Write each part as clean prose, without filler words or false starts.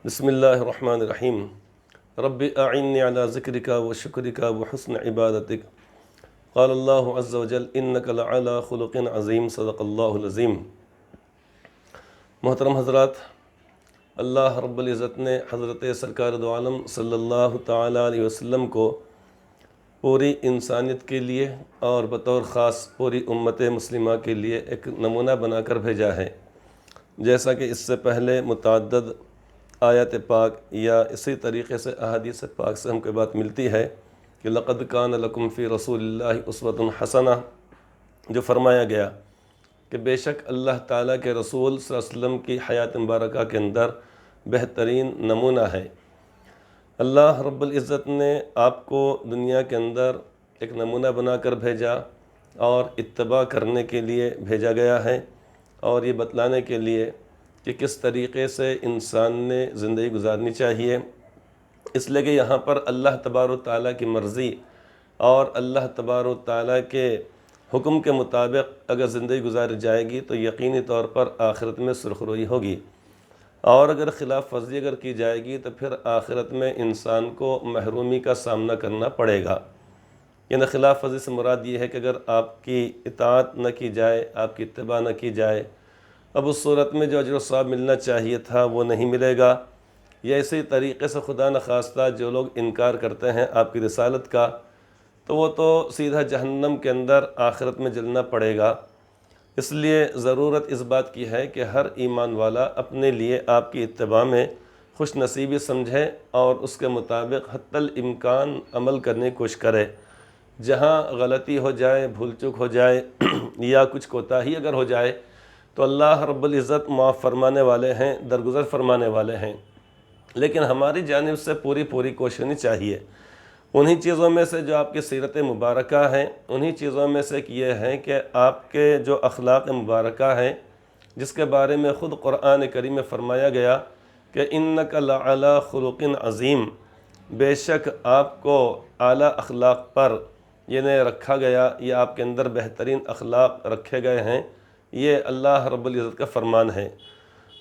بسم اللہ الرحمن الرحیم رب اعنی علی ذکرک و شکرک و حسن عبادتک قال اللہ عز وجل انک لعلی خلق عظیم صدق اللہ العظیم۔ محترم حضرات، اللہ رب العزت نے حضرت سرکار دو عالم صلی اللہ تعالیٰ علیہ وسلم کو پوری انسانیت کے لیے اور بطور خاص پوری امت مسلمہ کے لیے ایک نمونہ بنا کر بھیجا ہے۔ جیسا کہ اس سے پہلے متعدد آیات پاک یا اسی طریقے سے احادیث پاک سے ہم کو بات ملتی ہے کہ لقد کان لکم فی رسول اللہ اسوۃ حسنہ، جو فرمایا گیا کہ بے شک اللہ تعالیٰ کے رسول صلی اللہ علیہ وسلم کی حیات مبارکہ کے اندر بہترین نمونہ ہے۔ اللہ رب العزت نے آپ کو دنیا کے اندر ایک نمونہ بنا کر بھیجا اور اتباع کرنے کے لیے بھیجا گیا ہے، اور یہ بتلانے کے لیے کہ کس طریقے سے انسان نے زندگی گزارنی چاہیے۔ اس لیے کہ یہاں پر اللہ تبارک و تعالیٰ کی مرضی اور اللہ تبارک و تعالیٰ کے حکم کے مطابق اگر زندگی گزاری جائے گی تو یقینی طور پر آخرت میں سرخروئی ہوگی، اور اگر خلاف ورزی اگر کی جائے گی تو پھر آخرت میں انسان کو محرومی کا سامنا کرنا پڑے گا۔ یعنی خلاف ورزی سے مراد یہ ہے کہ اگر آپ کی اطاعت نہ کی جائے، آپ کی اتباع نہ کی جائے، اب اس صورت میں جو اجر و ثواب ملنا چاہیے تھا وہ نہیں ملے گا۔ یا اسی طریقے سے خدا نخواستہ جو لوگ انکار کرتے ہیں آپ کی رسالت کا، تو وہ تو سیدھا جہنم کے اندر آخرت میں جلنا پڑے گا۔ اس لیے ضرورت اس بات کی ہے کہ ہر ایمان والا اپنے لیے آپ کی اتباع میں خوش نصیبی سمجھے اور اس کے مطابق حتی الامکان عمل کرنے کی کوشش کرے۔ جہاں غلطی ہو جائے، بھول چوک ہو جائے یا کچھ کوتاہی اگر ہو جائے تو اللہ رب العزت معاف فرمانے والے ہیں، درگزر فرمانے والے ہیں، لیکن ہماری جانب سے پوری کوشش ہونی چاہیے۔ انہی چیزوں میں سے جو آپ کی سیرت مبارکہ ہیں، انہی چیزوں میں سے یہ ہے کہ آپ کے جو اخلاق مبارکہ ہیں، جس کے بارے میں خود قرآن کریم میں فرمایا گیا کہ انک لعلی خلق عظیم، بے شک آپ کو اعلیٰ اخلاق پر یعنی رکھا گیا، یہ آپ کے اندر بہترین اخلاق رکھے گئے ہیں، یہ اللہ رب العزت کا فرمان ہے۔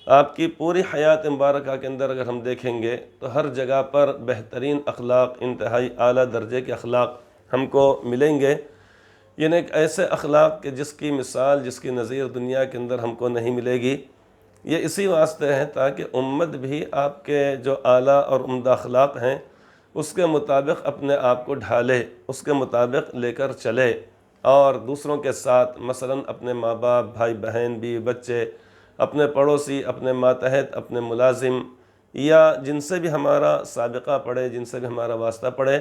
آپ کی پوری حیات مبارکہ کے اندر اگر ہم دیکھیں گے تو ہر جگہ پر بہترین اخلاق، انتہائی اعلیٰ درجے کے اخلاق ہم کو ملیں گے۔ یعنی ایک ایسے اخلاق کہ جس کی مثال، جس کی نظیر دنیا کے اندر ہم کو نہیں ملے گی۔ یہ اسی واسطے ہے تاکہ امت بھی آپ کے جو اعلیٰ اور عمدہ اخلاق ہیں اس کے مطابق اپنے آپ کو ڈھالے، اس کے مطابق لے کر چلے، اور دوسروں کے ساتھ مثلاً اپنے ماں باپ، بھائی بہن، بیوی بچے، اپنے پڑوسی، اپنے ماتحت، اپنے ملازم، یا جن سے بھی ہمارا سابقہ پڑے، جن سے بھی ہمارا واسطہ پڑے،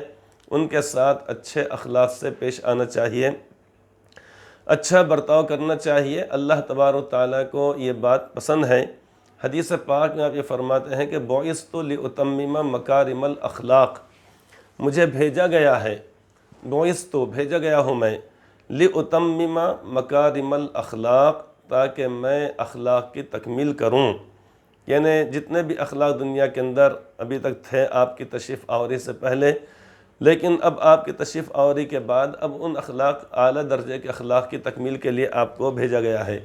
ان کے ساتھ اچھے اخلاق سے پیش آنا چاہیے، اچھا برتاؤ کرنا چاہیے۔ اللہ تبارک و تعالیٰ کو یہ بات پسند ہے۔ حدیث پاک میں آپ یہ فرماتے ہیں کہ بعثت لأتمم مکارم الاخلاق، مجھے بھیجا گیا ہے، بعثت بھیجا گیا ہوں میں، لأتمم مکارم الاخلاق، تاکہ میں اخلاق کی تکمیل کروں۔ یعنی جتنے بھی اخلاق دنیا کے اندر ابھی تک تھے آپ کی تشریف آوری سے پہلے، لیکن اب آپ کی تشریف آوری کے بعد اب ان اخلاق، اعلیٰ درجے کے اخلاق کی تکمیل کے لیے آپ کو بھیجا گیا ہے۔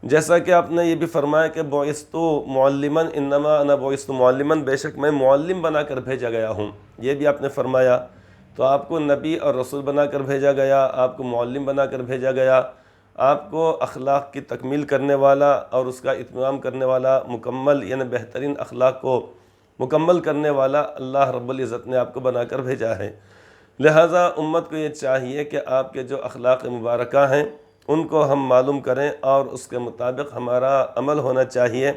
جیسا کہ آپ نے یہ بھی فرمایا کہ بعثت معلما انما انا بعثت معلما، بے شک میں معلم بنا کر بھیجا گیا ہوں، یہ بھی آپ نے فرمایا۔ تو آپ کو نبی اور رسول بنا کر بھیجا گیا، آپ کو معلم بنا کر بھیجا گیا، آپ کو اخلاق کی تکمیل کرنے والا اور اس کا اتمام کرنے والا، مکمل یعنی بہترین اخلاق کو مکمل کرنے والا اللہ رب العزت نے آپ کو بنا کر بھیجا ہے۔ لہٰذا امت کو یہ چاہیے کہ آپ کے جو اخلاق مبارکہ ہیں ان کو ہم معلوم کریں اور اس کے مطابق ہمارا عمل ہونا چاہیے۔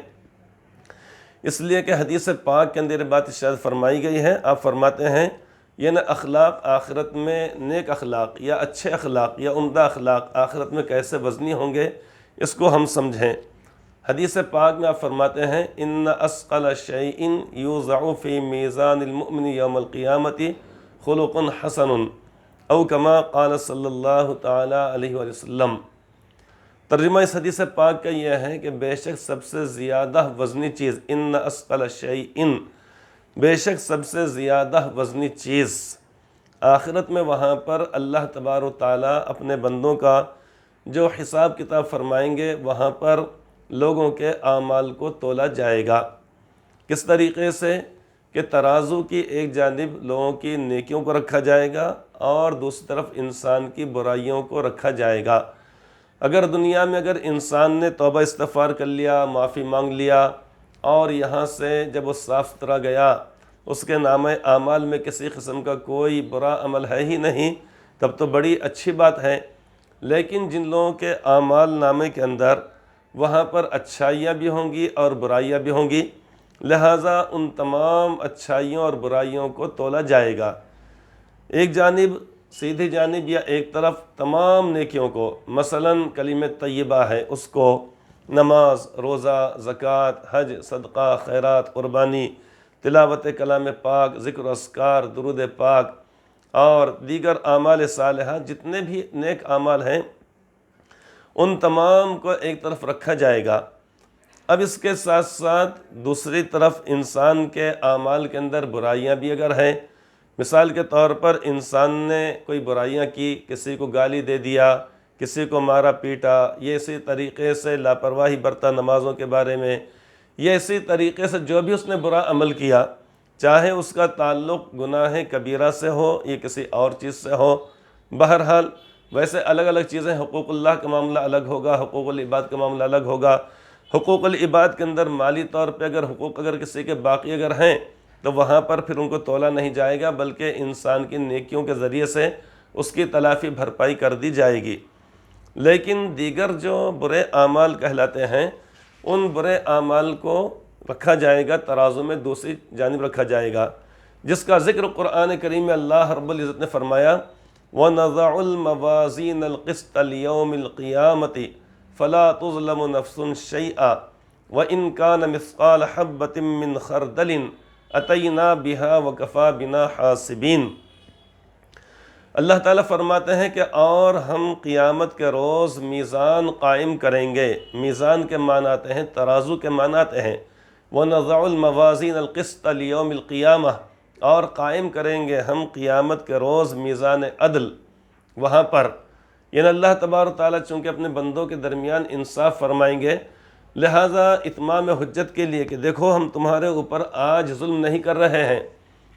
اس لیے کہ حدیث پاک کے اندر یہ بات ارشاد فرمائی گئی ہے، آپ فرماتے ہیں یعنی اخلاق آخرت میں، نیک اخلاق یا اچھے اخلاق یا عمدہ اخلاق آخرت میں کیسے وزنی ہوں گے، اس کو ہم سمجھیں۔ حدیث پاک میں آپ فرماتے ہیں ان اثقل شیء یوضع فی میزان المؤمن یوم القیامت خلق حسن، او کما قال صلی اللہ تعالی علیہ وآلہ وسلم۔ ترجمہ اس حدیث پاک کا یہ ہے کہ بے شک سب سے زیادہ وزنی چیز، ان اثقل شیء، بے شک سب سے زیادہ وزنی چیز آخرت میں وہاں پر اللہ تبارک و تعالیٰ اپنے بندوں کا جو حساب کتاب فرمائیں گے، وہاں پر لوگوں کے اعمال کو تولا جائے گا۔ کس طریقے سے کہ ترازو کی ایک جانب لوگوں کی نیکیوں کو رکھا جائے گا اور دوسری طرف انسان کی برائیوں کو رکھا جائے گا۔ اگر دنیا میں اگر انسان نے توبہ استغفار کر لیا، معافی مانگ لیا اور یہاں سے جب وہ صاف ستھرا گیا، اس کے نامہ اعمال میں کسی قسم کا کوئی برا عمل ہے ہی نہیں، تب تو بڑی اچھی بات ہے۔ لیکن جن لوگوں کے اعمال نامے کے اندر وہاں پر اچھائیاں بھی ہوں گی اور برائیاں بھی ہوں گی، لہٰذا ان تمام اچھائیوں اور برائیوں کو تولا جائے گا۔ ایک جانب سیدھی جانب یا ایک طرف تمام نیکیوں کو، مثلاً کلمہ طیبہ ہے اس کو، نماز، روزہ، زکوٰۃ، حج، صدقہ، خیرات، قربانی، تلاوت کلام پاک، ذکر و اذکار، درود پاک اور دیگر اعمال صالحہ، جتنے بھی نیک اعمال ہیں ان تمام کو ایک طرف رکھا جائے گا۔ اب اس کے ساتھ ساتھ دوسری طرف انسان کے اعمال کے اندر برائیاں بھی اگر ہیں، مثال کے طور پر انسان نے کوئی برائیاں کی، کسی کو گالی دے دیا، کسی کو مارا پیٹا، یہ اسی طریقے سے لاپرواہی برتا نمازوں کے بارے میں، یہ اسی طریقے سے جو بھی اس نے برا عمل کیا، چاہے اس کا تعلق گناہ کبیرہ سے ہو یا کسی اور چیز سے ہو، بہرحال ویسے الگ الگ چیزیں، حقوق اللہ کا معاملہ الگ ہوگا، حقوق العباد کا معاملہ الگ ہوگا۔ حقوق العباد کے اندر مالی طور پہ اگر حقوق اگر کسی کے باقی اگر ہیں تو وہاں پر پھر ان کو تولا نہیں جائے گا، بلکہ انسان کی نیکیوں کے ذریعے سے اس کی تلافی بھرپائی کر دی جائے گی۔ لیکن دیگر جو برے اعمال کہلاتے ہیں، ان برے اعمال کو رکھا جائے گا ترازو میں، دوسری جانب رکھا جائے گا، جس کا ذکر قرآن کریم میں اللہ رب العزت نے فرمایا، وَنَضَعُ الْمَوَازِينَ الْقِسْطَ لِيَوْمِ الْقِيَامَةِ فَلَا تُظْلَمُ نَفْسٌ شَيْئًا وَإِنْ كَانَ مِثْقَالَ حَبَّةٍ مِّنْ خَرْدَلٍ أَتَيْنَا بِهَا وَكَفَى بِنَا حَاسِبِينَ۔ اللہ تعالیٰ فرماتے ہیں کہ اور ہم قیامت کے روز میزان قائم کریں گے۔ میزان کے معنی آتے ہیں، ترازو کے معنی آتے ہیں، وَنَضَعُ الْمَوَازِينَ الْقِسْطَ لِيَوْمِ الْقِيَامَةِ، اور قائم کریں گے ہم قیامت کے روز میزان عدل۔ وہاں پر یعنی اللہ تبارک و تعالیٰ چونکہ اپنے بندوں کے درمیان انصاف فرمائیں گے، لہٰذا اتمام حجت کے لیے کہ دیکھو ہم تمہارے اوپر آج ظلم نہیں کر رہے ہیں،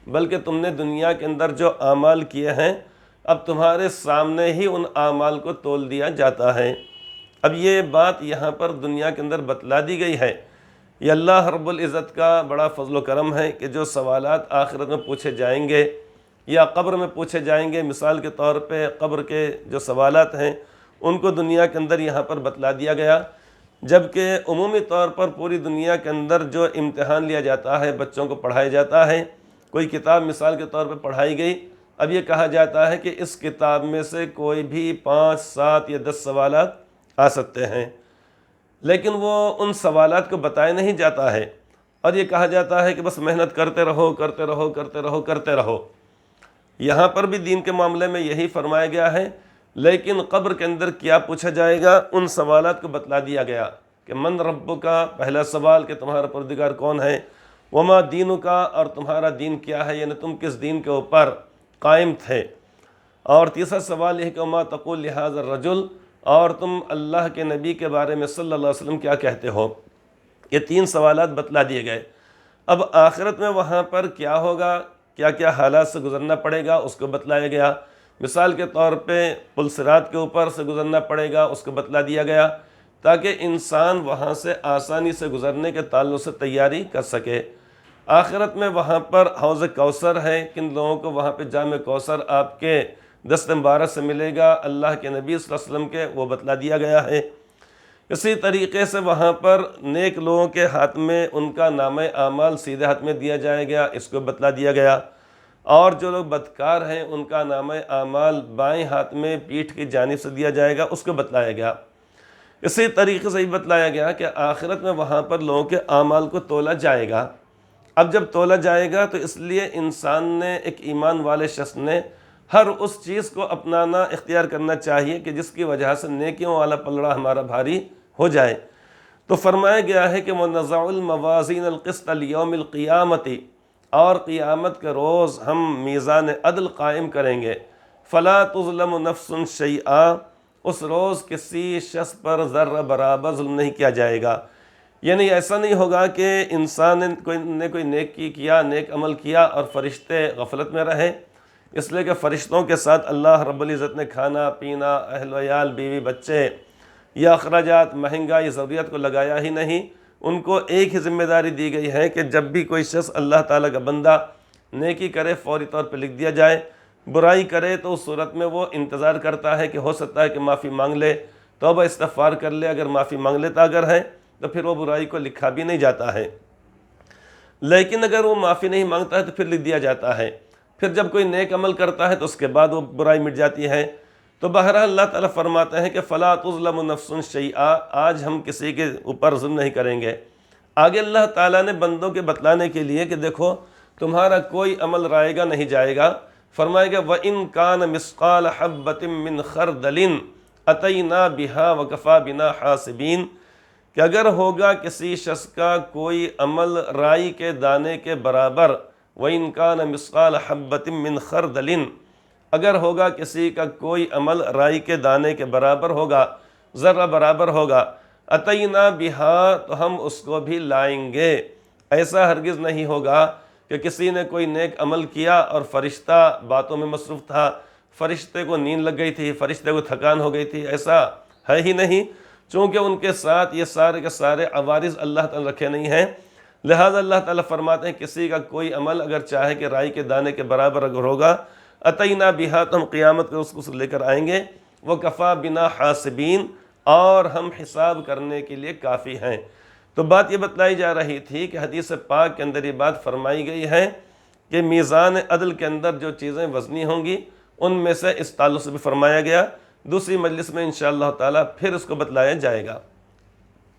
بلکہ تم نے دنیا کے اندر جو اعمال کیے ہیں اب تمہارے سامنے ہی ان اعمال کو تول دیا جاتا ہے۔ اب یہ بات یہاں پر دنیا کے اندر بتلا دی گئی ہے۔ یہ اللہ رب العزت کا بڑا فضل و کرم ہے کہ جو سوالات آخرت میں پوچھے جائیں گے یا قبر میں پوچھے جائیں گے، مثال کے طور پہ قبر کے جو سوالات ہیں ان کو دنیا کے اندر یہاں پر بتلا دیا گیا، جبکہ عمومی طور پر پوری دنیا کے اندر جو امتحان لیا جاتا ہے، بچوں کو پڑھایا جاتا ہے، کوئی کتاب مثال کے طور پہ پڑھائی گئی، اب یہ کہا جاتا ہے کہ اس کتاب میں سے کوئی بھی 5، 7 یا 10 سوالات آ سکتے ہیں، لیکن وہ ان سوالات کو بتایا نہیں جاتا ہے، اور یہ کہا جاتا ہے کہ بس محنت کرتے رہو کرتے رہو کرتے رہو کرتے رہو۔ یہاں پر بھی دین کے معاملے میں یہی فرمایا گیا ہے، لیکن قبر کے اندر کیا پوچھا جائے گا ان سوالات کو بتلا دیا گیا کہ من ربک کا پہلا سوال کہ تمہارا پروردگار کون ہے، وما دینک کا اور تمہارا دین کیا ہے، یعنی تم کس دین کے اوپر قائم تھے، اور تیسرا سوال یہ کہ وما تقول لہذا الرجل، اور تم اللہ کے نبی کے بارے میں صلی اللہ علیہ وسلم کیا کہتے ہو۔ یہ 3 سوالات بتلا دیے گئے۔ اب آخرت میں وہاں پر کیا ہوگا، کیا کیا حالات سے گزرنا پڑے گا اس کو بتلایا گیا۔ مثال کے طور پہ پل صراط کے اوپر سے گزرنا پڑے گا، اس کو بتلا دیا گیا تاکہ انسان وہاں سے آسانی سے گزرنے کے تعلق سے تیاری کر سکے۔ آخرت میں وہاں پر حوض کوثر ہے، کن لوگوں کو وہاں پہ جام کوثر آپ کے دست مبارک سے ملے گا، اللہ کے نبی صلی اللہ علیہ وسلم کے، وہ بتلا دیا گیا ہے۔ اسی طریقے سے وہاں پر نیک لوگوں کے ہاتھ میں ان کا نامہ اعمال سیدھے ہاتھ میں دیا جائے گا، اس کو بتلا دیا گیا، اور جو لوگ بدکار ہیں ان کا نامہ اعمال بائیں ہاتھ میں پیٹھ کی جانب سے دیا جائے گا، اس کو بتلایا گیا۔ اسی طریقے سے یہ بتلایا گیا کہ آخرت میں وہاں پر لوگوں کے اعمال کو تولا جائے گا۔ اب جب تولا جائے گا تو اس لیے انسان نے، ایک ایمان والے شخص نے، ہر اس چیز کو اپنانا اختیار کرنا چاہیے کہ جس کی وجہ سے نیکیوں والا پلڑا ہمارا بھاری ہو جائے۔ تو فرمایا گیا ہے کہ وَنَضَعُ الْمَوَازِينَ الْقِسْطَ لِيَوْمِ الْقِيَامَةِ، اور قیامت کے روز ہم میزان عدل قائم کریں گے۔ فَلَا تُظْلَمُ نَفْسٌ شَيْئًا، اس روز کسی شخص پر ذرہ برابر ظلم نہیں کیا جائے گا۔ یعنی ایسا نہیں ہوگا کہ انسان نے کوئی نیکی کیا، نیک عمل کیا اور فرشتے غفلت میں رہیں، اس لیے کہ فرشتوں کے ساتھ اللہ رب العزت نے کھانا پینا، اہل ویال، بیوی بچے یا اخراجات، مہنگائی، ضروریات کو لگایا ہی نہیں۔ ان کو ایک ہی ذمہ داری دی گئی ہے کہ جب بھی کوئی شخص اللہ تعالیٰ کا بندہ نیکی کرے فوری طور پہ لکھ دیا جائے، برائی کرے تو اس صورت میں وہ انتظار کرتا ہے کہ ہو سکتا ہے کہ معافی مانگ لے، توبہ استغفار کر لے، اگر معافی مانگ لیتا اگر ہے تو پھر وہ برائی کو لکھا بھی نہیں جاتا ہے، لیکن اگر وہ معافی نہیں مانگتا ہے تو پھر لکھ دیا جاتا ہے۔ پھر جب کوئی نیک عمل کرتا ہے تو اس کے بعد وہ برائی مٹ جاتی ہے۔ تو بہرحال اللہ تعالیٰ فرماتے ہیں کہ فَلَا تُظْلَمُ نَفْسٌ شَيْئًا، آج ہم کسی کے اوپر ظلم نہیں کریں گے۔ آگے اللہ تعالیٰ نے بندوں کے بتلانے کے لیے کہ دیکھو تمہارا کوئی عمل رائے گا نہیں جائے گا، فرمائے گا وَإِن كَانَ مِثْقَالَ حَبَّةٍ مِّنْ خَرْدَلٍ أَتَيْنَا بِهَا وَكَفَى بِنَا حَاسِبِينَ، کہ اگر ہوگا کسی شخص کا کوئی عمل رائی کے دانے کے برابر، وَإِن كَانَ مِثْقَالَ حَبَّةٍ مِّنْ خَرْدَلٍ، اگر ہوگا کسی کا کوئی عمل رائی کے دانے کے برابر ہوگا، ذرہ برابر ہوگا، اتینا بہا، تو ہم اس کو بھی لائیں گے۔ ایسا ہرگز نہیں ہوگا کہ کسی نے کوئی نیک عمل کیا اور فرشتہ باتوں میں مصروف تھا، فرشتے کو نیند لگ گئی تھی، فرشتے کو تھکان ہو گئی تھی، ایسا ہے ہی نہیں، چونکہ ان کے ساتھ یہ سارے کے سارے عوارض اللہ تعالیٰ رکھے نہیں ہیں۔ لہٰذا اللہ تعالیٰ فرماتے ہیں کسی کا کوئی عمل اگر چاہے کہ رائی کے دانے کے برابر اگر ہوگا، اتینا بہا، تو ہم قیامت کو اس کو لے کر آئیں گے، وہ کفا بنا حاسبین، اور ہم حساب کرنے کے لیے کافی ہیں۔ تو بات یہ بتلائی جا رہی تھی کہ حدیث پاک کے اندر یہ بات فرمائی گئی ہے کہ میزان عدل کے اندر جو چیزیں وزنی ہوں گی ان میں سے اس تعلق سے بھی فرمایا گیا، دوسری مجلس میں انشاءاللہ تعالیٰ پھر اس کو بتلایا جائے گا۔